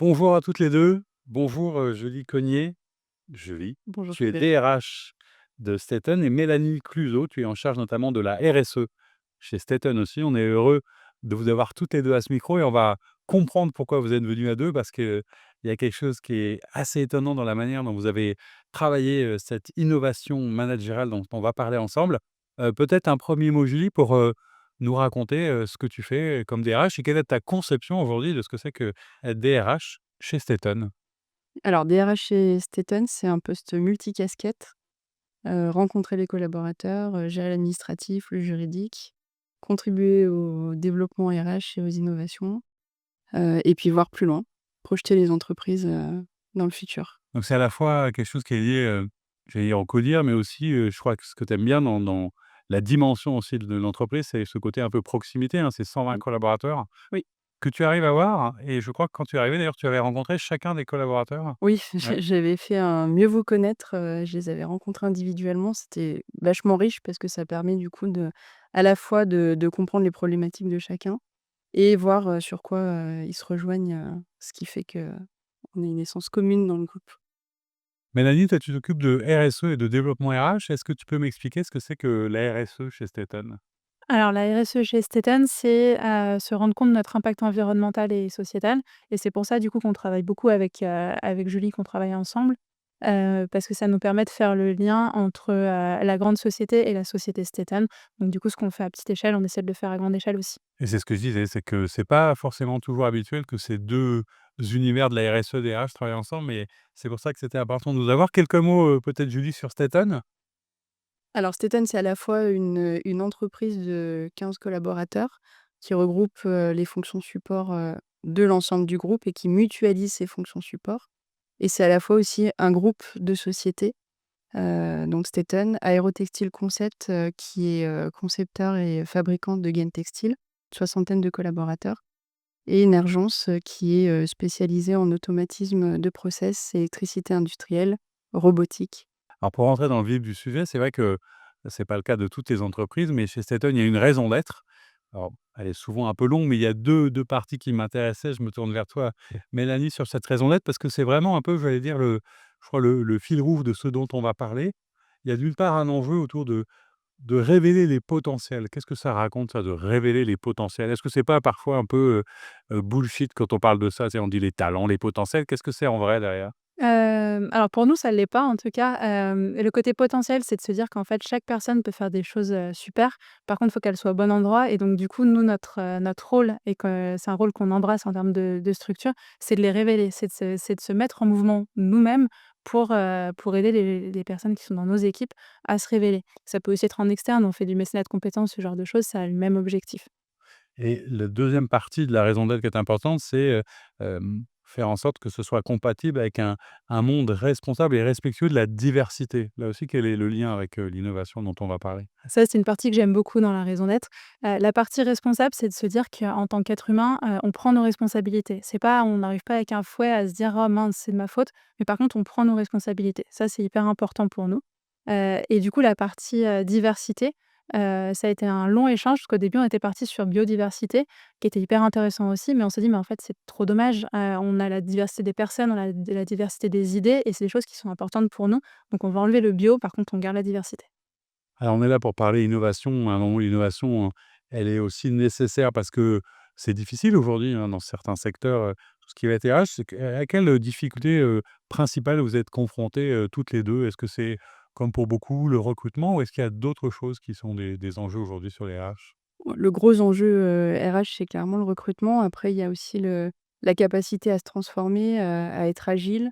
Bonjour à toutes les 2. Bonjour, Julie Cognier. Julie, Bonjour tu es Frédéric. DRH de Steton et Mélanie Cluzot, tu es en charge notamment de la RSE chez Steton aussi. On est heureux de vous avoir toutes les 2 à ce micro et on va comprendre pourquoi vous êtes venues à 2 parce qu'il y a quelque chose qui est assez étonnant dans la manière dont vous avez travaillé, cette innovation managériale dont on va parler ensemble. Peut-être un premier mot Julie pour, nous raconter, ce que tu fais comme DRH et quelle est ta conception aujourd'hui de ce que c'est que être DRH chez Steton? Alors DRH chez Steton, c'est un poste multicasquette, rencontrer les collaborateurs, gérer l'administratif, le juridique, contribuer au développement RH et aux innovations, et puis voir plus loin, projeter les entreprises, dans le futur. Donc c'est à la fois quelque chose qui est lié, j'allais dire au codir, mais aussi, je crois que ce que tu aimes bien dans la dimension aussi de l'entreprise, c'est ce côté un peu proximité, hein. C'est 120 Mmh. collaborateurs Oui, que tu arrives à voir et je crois que quand tu es arrivé d'ailleurs, tu avais rencontré chacun des collaborateurs? oui, Ouais. j'avais fait un mieux vous connaître, je les avais rencontrés individuellement. C'était vachement riche parce que ça permet du coup à la fois de comprendre les problématiques de chacun et voir, sur quoi, ils se rejoignent, ce qui fait qu'on a une essence commune dans le groupe. Mélanie, toi, tu t'occupes de RSE et de développement RH. Est-ce que tu peux m'expliquer ce que c'est que la RSE chez Steton? Alors la RSE chez Steton, c'est, se rendre compte de notre impact environnemental et sociétal et c'est pour ça du coup qu'on travaille beaucoup avec Julie, qu'on travaille ensemble, parce que ça nous permet de faire le lien entre, la grande société et la société Steton. Donc du coup, ce qu'on fait à petite échelle, on essaie de le faire à grande échelle aussi. Et c'est ce que je disais, c'est que c'est pas forcément toujours habituel que ces 2 univers de la RSE, DRH travaillent ensemble, mais c'est pour ça que c'était important de nous avoir. Quelques mots, peut-être Julie sur Steton? Alors Steton, c'est à la fois une entreprise de 15 collaborateurs qui regroupe, les fonctions support, de l'ensemble du groupe et qui mutualise ces fonctions support et c'est à la fois aussi un groupe de sociétés, donc Steton, Aérotextile Concept, qui est, concepteur et fabricant de gaines textiles, une soixantaine de collaborateurs et Energence, qui est, spécialisée en automatisme de process, électricité industrielle, robotique. Alors pour rentrer dans le vif du sujet, c'est vrai que c'est pas le cas de toutes les entreprises, mais chez Steton, il y a une raison d'être. Alors, elle est souvent un peu longue, mais il y a deux parties qui m'intéressaient. Je me tourne vers toi, Mélanie, sur cette raison d'être, parce que c'est vraiment un peu, j'allais dire, je crois, le fil rouge de ce dont on va parler. Il y a d'une part un enjeu autour de révéler les potentiels. Qu'est-ce que ça raconte, ça, de révéler les potentiels? Est-ce que c'est pas parfois un peu bullshit quand on parle de ça? Tu sais, on dit les talents, les potentiels. Qu'est-ce que c'est en vrai derrière? Alors pour nous, ça ne l'est pas en tout cas, le côté potentiel, c'est de se dire qu'en fait chaque personne peut faire des choses, super. Par contre, il faut qu'elle soit au bon endroit et donc du coup, nous notre rôle et que c'est un rôle qu'on embrasse en termes de structure, c'est de les révéler, c'est de se mettre en mouvement nous-mêmes pour aider les personnes qui sont dans nos équipes à se révéler. Ça peut aussi être en externe, on fait du mécénat de compétences, ce genre de choses, ça a le même objectif. Et la deuxième partie de la raison d'être qui est importante, c'est, faire en sorte que ce soit compatible avec un monde responsable et respectueux de la diversité. Là aussi, quel est le lien avec, l'innovation dont on va parler? Ça, c'est une partie que j'aime beaucoup dans la raison d'être. La partie responsable, c'est de se dire qu'en tant qu'être humain, on prend nos responsabilités. C'est pas on n'arrive pas avec un fouet à se dire: «Oh mince, c'est de ma faute», mais par contre, on prend nos responsabilités. Ça, c'est hyper important pour nous. Et du coup, la partie, diversité, ça a été un long échange parce qu'au début, on était parti sur biodiversité, qui était hyper intéressant aussi, mais on s'est dit: «Mais en fait, c'est trop dommage, on a la diversité des personnes, on a la diversité des idées et c'est des choses qui sont importantes pour nous, donc on va enlever le bio, par contre, on garde la diversité». Alors, on est là pour parler innovation, à un moment où l'innovation, elle est aussi nécessaire parce que c'est difficile aujourd'hui, hein, dans certains secteurs, tout ce qui va être RH. C'est que à quelle difficulté, principale vous êtes confrontées, toutes les 2? Est-ce que c'est, comme pour beaucoup, le recrutement ou est-ce qu'il y a d'autres choses qui sont des enjeux aujourd'hui sur les RH? Le gros enjeu, RH, c'est clairement le recrutement. Après, il y a aussi la capacité à se transformer, à être agile,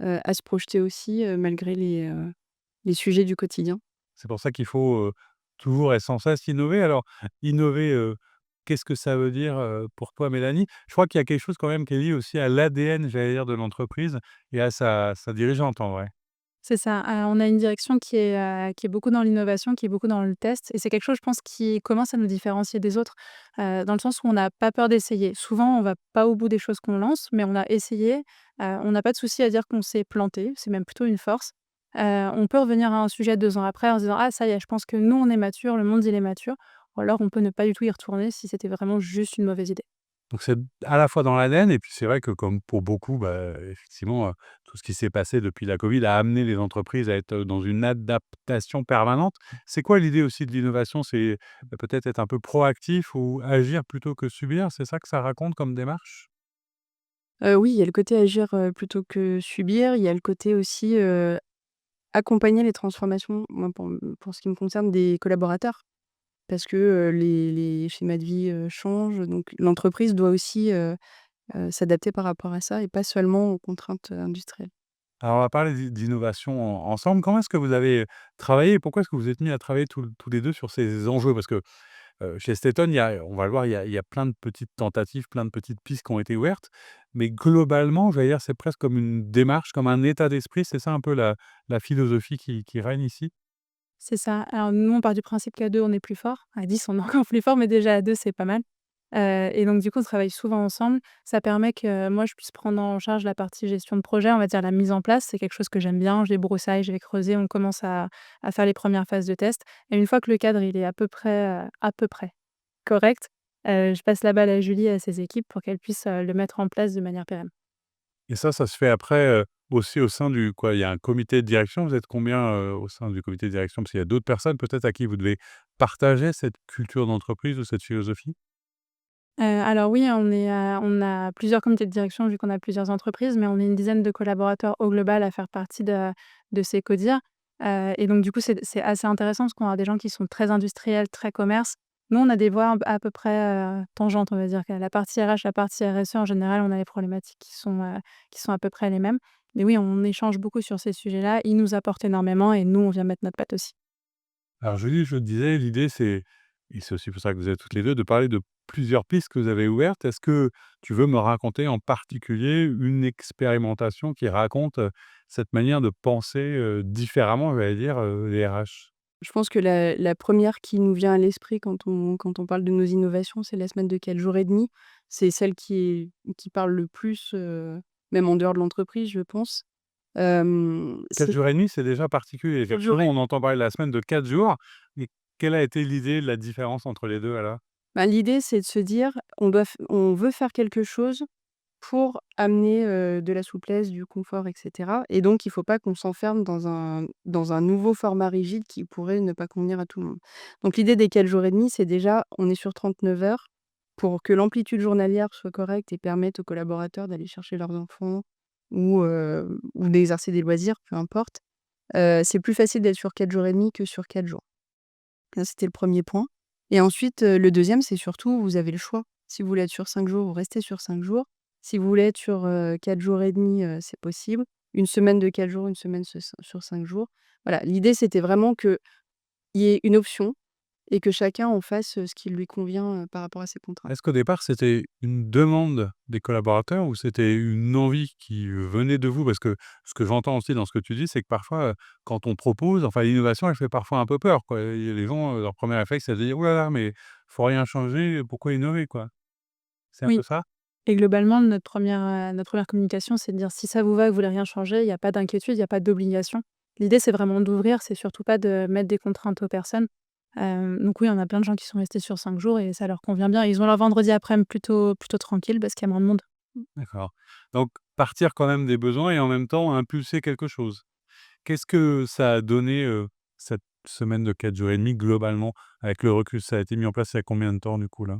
à se projeter aussi, malgré les sujets du quotidien. C'est pour ça qu'il faut, toujours et sans cesse innover. Alors, innover, qu'est-ce que ça veut dire, pour toi, Mélanie? Je crois qu'il y a quelque chose quand même qui est lié aussi à l'ADN, j'allais dire, de l'entreprise et à sa dirigeante, en vrai. C'est ça, on a une direction qui est beaucoup dans l'innovation, qui est beaucoup dans le test et c'est quelque chose, je pense, qui commence à nous différencier des autres, dans le sens où on n'a pas peur d'essayer. Souvent, on va pas au bout des choses qu'on lance, mais on a essayé, on n'a pas de souci à dire qu'on s'est planté, c'est même plutôt une force. On peut revenir à un sujet 2 ans après en se disant: «Ah ça y est, je pense que nous, on est mature, le monde, il est mature», ou alors on peut ne pas du tout y retourner si c'était vraiment juste une mauvaise idée. Donc c'est à la fois dans l'ADN et puis c'est vrai que comme pour beaucoup, effectivement, tout ce qui s'est passé depuis la Covid a amené les entreprises à être, dans une adaptation permanente. C'est quoi l'idée aussi de l'innovation? C'est, peut-être être un peu proactif ou agir plutôt que subir? C'est ça que ça raconte comme démarche? Oui, il y a le côté agir, plutôt que subir. Il y a le côté aussi, accompagner les transformations, moi pour ce qui me concerne des collaborateurs. Parce que, les schémas de vie, changent, donc l'entreprise doit aussi, s'adapter par rapport à ça et pas seulement aux contraintes, industrielles. Alors on va parler d'innovation ensemble. Comment est-ce que vous avez travaillé et pourquoi est-ce que vous êtes mis à travailler tous les 2 sur ces enjeux? Parce que chez Staton, on va le voir, il y a plein de petites tentatives, plein de petites pistes qui ont été ouvertes. Mais globalement, j'allais dire, c'est presque comme une démarche, comme un état d'esprit. C'est ça un peu la philosophie qui règne ici? C'est ça. Alors nous, on part du principe qu'à 2 on est plus fort. À 10 on est encore plus fort, mais déjà à 2 c'est pas mal. Et donc du coup, on travaille souvent ensemble. Ça permet que moi, je puisse prendre en charge la partie gestion de projet, on va dire la mise en place. C'est quelque chose que j'aime bien. Je débroussaille, je vais creuser, on commence à faire les premières phases de test et une fois que le cadre, il est à peu près correct, je passe la balle à Julie et à ses équipes pour qu'elles puissent, le mettre en place de manière pérenne. Et ça se fait après, aussi au sein du quoi? Il y a un comité de direction. Vous êtes combien, au sein du comité de direction? Parce qu'il y a d'autres personnes peut-être à qui vous devez partager cette culture d'entreprise ou cette philosophie? Alors oui, on a plusieurs comités de direction vu qu'on a plusieurs entreprises, mais on est une dizaine de collaborateurs au global à faire partie de ces CODIR. Et donc du coup, c'est assez intéressant parce qu'on a des gens qui sont très industriels, très commerce. Nous, on a des voix à peu près, tangentes, on va dire. Que la partie RH, la partie RSE, en général, on a les problématiques qui sont à peu près les mêmes. Mais oui, on échange beaucoup sur ces sujets-là. Ils nous apportent énormément et nous, on vient mettre notre patte aussi. Alors Julie, je te disais, l'idée c'est et c'est aussi pour ça que vous êtes toutes les 2 de parler de plusieurs pistes que vous avez ouvertes. Est-ce que tu veux me raconter en particulier une expérimentation qui raconte, cette manière de penser, différemment, j'allais dire, les RH? Je pense que la 1re qui nous vient à l'esprit quand on parle de nos innovations, c'est la semaine de 4 jours et demi. C'est celle qui parle le plus, même en dehors de l'entreprise, je pense. 4 C'est jours et demi, c'est déjà particulier. 4 jours Effectivement, on entend parler de la semaine de 4 jours, mais quelle a été l'idée, la différence entre les 2 alors? l'idée, c'est de se dire: on veut faire quelque chose pour amener, de la souplesse, du confort et cetera et donc il faut pas qu'on s'enferme dans un nouveau format rigide qui pourrait ne pas convenir à tout le monde. Donc l'idée des 4 jours et demi, c'est déjà, on est sur 39 heures pour que l'amplitude journalière soit correcte et permette aux collaborateurs d'aller chercher leurs enfants ou d'exercer des loisirs, peu importe. C'est plus facile d'être sur 4 jours et demi que sur 4 jours. Ça, c'était le premier point et ensuite, le deuxième, c'est surtout, vous avez le choix. Si vous voulez être sur 5 jours, vous restez sur 5 jours. Si vous voulez être sur, 4 jours et demi, c'est possible. Une semaine de 4 jours, une semaine sur 5 jours. Voilà, l'idée, c'était vraiment qu'il y ait une option et que chacun en fasse, ce qui lui convient, par rapport à ses contraintes. Est-ce qu'au départ, c'était une demande des collaborateurs ou c'était une envie qui venait de vous? Parce que ce que j'entends aussi dans ce que tu dis, c'est que parfois, quand on propose, enfin l'innovation, elle fait parfois un peu peur, quoi. Et les gens, leur premier réflexe, c'est de dire: «Ouh là là, mais faut rien changer, pourquoi innover, quoi?» C'est un peu Oui. ça? Et globalement, notre première communication, c'est de dire: «Si ça vous va, que vous voulez rien changer, il y a pas d'inquiétude, il y a pas d'obligation». L'idée, c'est vraiment d'ouvrir, c'est surtout pas de mettre des contraintes aux personnes. Donc oui, on a plein de gens qui sont restés sur 5 jours et ça leur convient bien. Ils ont leur vendredi après-midi plutôt tranquille parce qu'il y a moins de monde. D'accord. Donc partir quand même des besoins et en même temps impulser quelque chose. Qu'est-ce que ça a donné, cette semaine de 4 jours et demi globalement? Avec le recul, ça a été mis en place il y a combien de temps du coup là?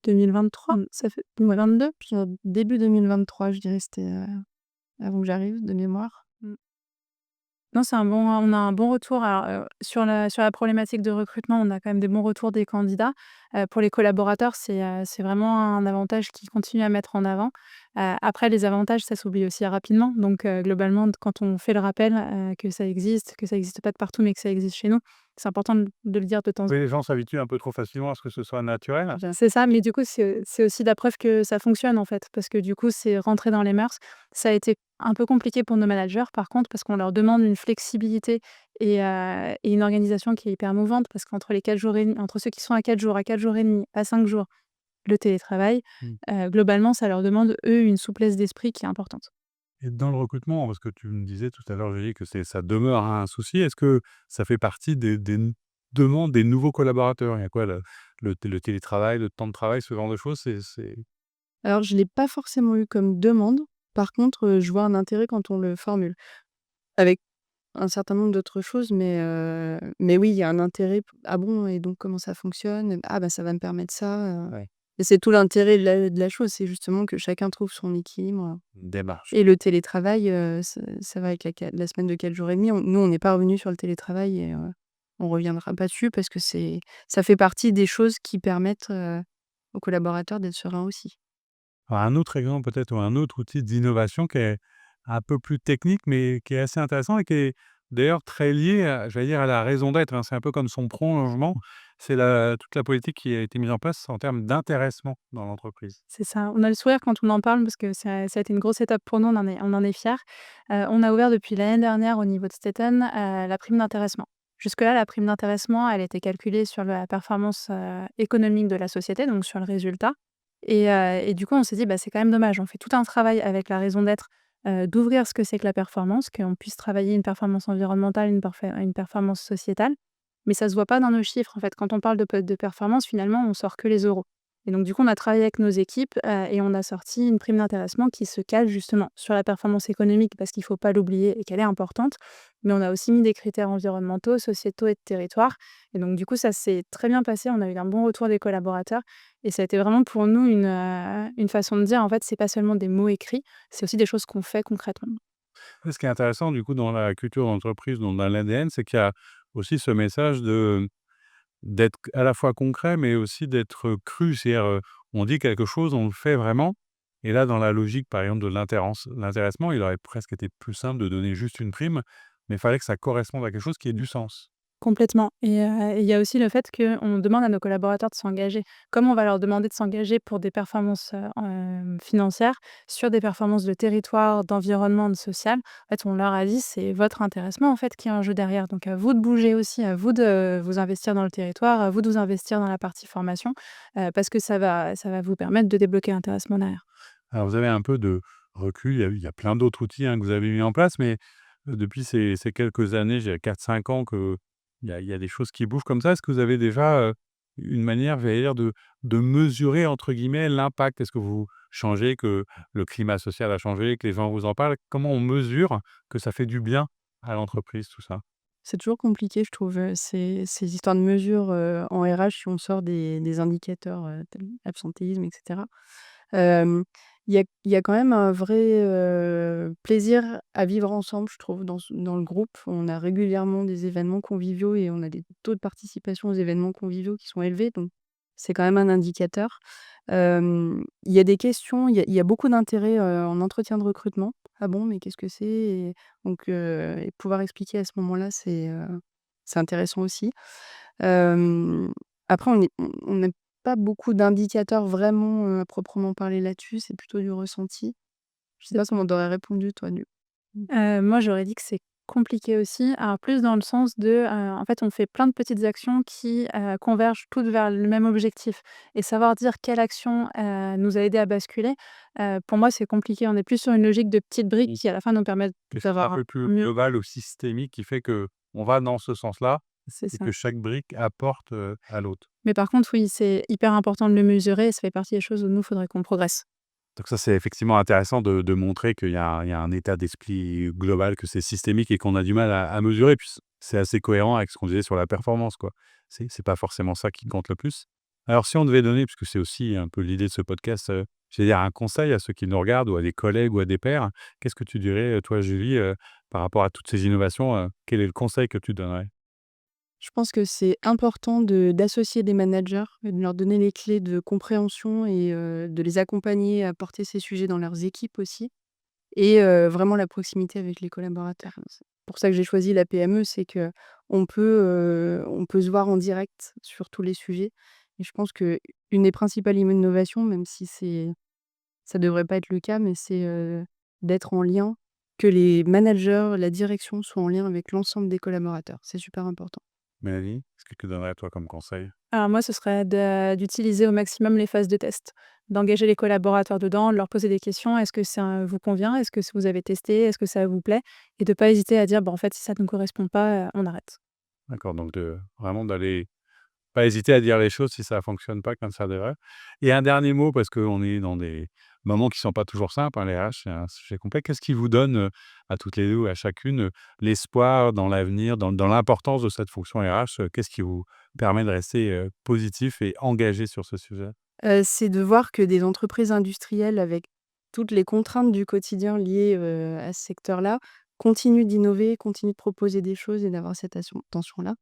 2023, ça fait ouais, 22. Puis, début 2023, je dirais, c'était, avant que j'arrive de mémoire. Mmh. Non, on a un bon retour. Alors, sur la problématique de recrutement, on a quand même des bons retours des candidats. Pour les collaborateurs, c'est vraiment un avantage qu'ils continuent à mettre en avant. Après les avantages, ça s'oublie aussi rapidement. Donc, globalement, quand on fait le rappel, que ça existe pas de partout, mais que ça existe chez nous, c'est important de le dire de temps en temps. Oui, les gens s'habituent un peu trop facilement à ce que ce soit naturel. C'est ça, mais du coup, c'est aussi la preuve que ça fonctionne, en fait, parce que du coup, c'est rentré dans les mœurs. Ça a été un peu compliqué pour nos managers, par contre, parce qu'on leur demande une flexibilité et une organisation qui est hyper mouvante, parce qu'entre les 4 jours et demi entre ceux qui sont à 4 jours et demi, à 5 jours, le télétravail, Mmh. globalement, ça leur demande, eux, une souplesse d'esprit qui est importante. Et dans le recrutement, parce que tu me disais tout à l'heure, Julie, que ça demeure un souci. Est-ce que ça fait partie demande des nouveaux collaborateurs? Il y a quoi, le télétravail, le temps de travail, ce genre de choses, c'est Alors je l'ai pas forcément eu comme demande. Par contre, je vois un intérêt quand on le formule. Avec un certain nombre d'autres choses, mais oui, il y a un intérêt p «Ah bon et donc comment ça fonctionne? Ah bah, ça va me permettre ça», ouais, et c'est tout l'intérêt de la chose, c'est justement que chacun trouve son équilibre, une démarche. et le télétravail, ça va avec la semaine de 4 jours et demi. On n'est pas revenus sur le télétravail et on reviendra pas dessus parce que ça fait partie des choses qui permettent, aux collaborateurs d'être sereins aussi. Alors un autre exemple peut-être ou un autre outil d'innovation qui est un peu plus technique, mais qui est assez intéressant et qui est d'ailleurs très lié à j'allais dire à la raison d'être, hein. C'est un peu comme son prolongement, c'est toute la politique qui a été mise en place en termes d'intéressement dans l'entreprise. C'est ça. On a le sourire quand on en parle parce que ça a été une grosse étape pour nous, on en est fiers. On a ouvert depuis l'année dernière au niveau de Staten, la prime d'intéressement. Jusque-là, la prime d'intéressement, elle était calculée sur la performance, économique de la société, donc sur le résultat et du coup, on s'est dit: «Bah, c'est quand même dommage». On fait tout un travail avec la raison d'être, d'ouvrir ce que c'est que la performance, qu'on puisse travailler une performance environnementale, une performance sociétale, mais ça se voit pas dans nos chiffres, en fait. Quand on parle de performance, finalement, on sort que les euros. Et donc du coup, on a travaillé avec nos équipes, et on a sorti une prime d'intéressement qui se cale justement sur la performance économique parce qu'il ne faut pas l'oublier et qu'elle est importante. Mais on a aussi mis des critères environnementaux, sociétaux et de territoire. Et donc du coup, ça s'est très bien passé. On a eu un bon retour des collaborateurs et ça a été vraiment pour nous une façon de dire, en fait, c'est pas seulement des mots écrits, c'est aussi des choses qu'on fait concrètement. Ce qui est intéressant du coup dans la culture d'entreprise, dans l'ADN, c'est qu'il y a aussi ce message d'être à la fois concret, mais aussi d'être cru. C'est-à-dire, on dit quelque chose, on le fait vraiment et là, dans la logique, par exemple, de l'intéressement, il aurait presque été plus simple de donner juste une prime, mais il fallait que ça corresponde à quelque chose qui ait du sens. Complètement et il y a aussi le fait qu'on demande à nos collaborateurs de s'engager. Comme on va leur demander de s'engager pour des performances, financières, sur des performances de territoire, d'environnement, de social, en fait, on leur a dit: «C'est votre intéressement, en fait, qui est en jeu derrière. Donc à vous de bouger aussi, à vous de vous investir dans le territoire, à vous de vous investir dans la partie formation, parce que ça va vous permettre de débloquer l'intéressement derrière». Alors vous avez un peu de recul, il y a plein d'autres outils, hein, que vous avez mis en place, mais depuis ces quelques années, j'ai 4-5 ans qu'il y a des choses qui bougent comme ça. Est-ce que vous avez déjà, une manière, j'allais dire, de «mesurer» entre guillemets l'impact? Est-ce que vous changez, que le climat social a changé, que les gens vous en parlent? Comment on mesure que ça fait du bien à l'entreprise, tout ça? C'est toujours compliqué, je trouve, ces histoires de mesures, en RH si on sort des indicateurs, tels l'absentéisme et cetera. Hem, il y a quand même un vrai, plaisir à vivre ensemble, je trouve, dans le groupe. On a régulièrement des événements conviviaux et on a des taux de participation aux événements conviviaux qui sont élevés, donc c'est quand même un indicateur. Il y a des questions, il y a beaucoup d'intérêt, en entretien de recrutement. «Ah bon, mais qu'est-ce que c'est?» Et donc et pouvoir expliquer à ce moment-là, c'est intéressant aussi. Hem, Après on n'a pas beaucoup d'indicateurs vraiment, à proprement parler là-dessus, c'est plutôt du ressenti. Je sais pas comment tu aurais répondu toi du mmh. Moi, j'aurais dit que c'est compliqué aussi. Alors plus dans le sens de, en fait, on fait plein de petites actions qui, convergent toutes vers le même objectif et savoir dire quelle action, nous a aidé à basculer, pour moi, c'est compliqué. On est plus sur une logique de petites briques Mmh. qui, à la fin, nous permettent Quelque chose un d'avoir un peu plus mieux global ou systémique qui fait que on va dans ce sens-là c'est et ça. que chaque brique apporte, à l'autre. Mais par contre, oui, c'est hyper important de le mesurer et ça fait partie des choses où nous, faudrait qu'on progresse. Donc ça, c'est effectivement intéressant de montrer qu'il y a un état d'esprit global, que c'est systémique et qu'on a du mal à mesurer. Puis c'est assez cohérent avec ce qu'on disait sur la performance, quoi. C'est pas forcément ça qui compte le plus. Alors si on devait donner, puisque c'est aussi un peu l'idée de ce podcast, j'allais dire un conseil à ceux qui nous regardent ou à des collègues ou à des pairs, qu'est-ce que tu dirais, toi Julie, par rapport à toutes ces innovations, quel est le conseil que tu donnerais? Je pense que c'est important d'associer des managers et de leur donner les clés de compréhension et de les accompagner à porter ces sujets dans leurs équipes aussi et vraiment la proximité avec les collaborateurs. C'est pour ça que j'ai choisi la PME, c'est qu'on peut se voir en direct sur tous les sujets et je pense qu'une des principales innovations, même si ça devrait pas être le cas, mais c'est, d'être en lien, que les managers, la direction soient en lien avec l'ensemble des collaborateurs. C'est super important. Mélanie, qu'est-ce que tu donnerais toi comme conseil? Alors moi, ce serait d'utiliser au maximum les phases de test, d'engager les collaborateurs dedans, de leur poser des questions. Est-ce que ça vous convient? Est-ce que vous avez testé? Est-ce que ça vous plaît? Et de pas hésiter à dire: «Bah, en fait, si ça ne nous correspond pas, on arrête». D'accord, donc vraiment d'aller pas hésiter à dire les choses si ça fonctionne pas comme ça devrait. Et un dernier mot, parce qu'on est dans des moments qui sont pas toujours simples, hein, les RH, c'est un sujet complexe. Qu'est-ce qui vous donne, à toutes les 2 ou à chacune, l'espoir dans l'avenir, dans l'importance de cette fonction RH? Qu'est-ce qui vous permet de rester, positif et engagé sur ce sujet? C'est de voir que des entreprises industrielles avec toutes les contraintes du quotidien liées, à ce secteur-là, continuent d'innover, continuent de proposer des choses et d'avoir cette attention-là.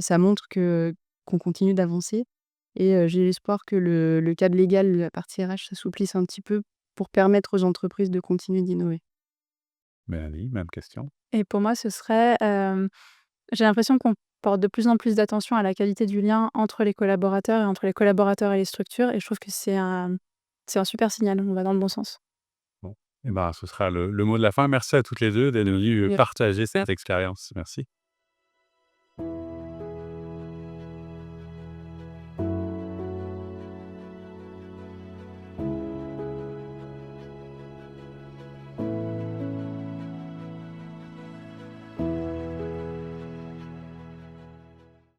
Ça montre qu'on continue d'avancer et j'ai l'espoir que le cadre légal, la partie RH s'assouplisse un petit peu pour permettre aux entreprises de continuer d'innover. Mélanie, même question. Et pour moi, ce serait, j'ai l'impression qu'on porte de plus en plus d'attention à la qualité du lien entre les collaborateurs et entre les collaborateurs et les structures et je trouve que c'est un super signal, on va dans le bon sens. Bon, et ben, ce sera le mot de la fin. Merci à toutes les 2 d'être venues, partager cette expérience. Merci.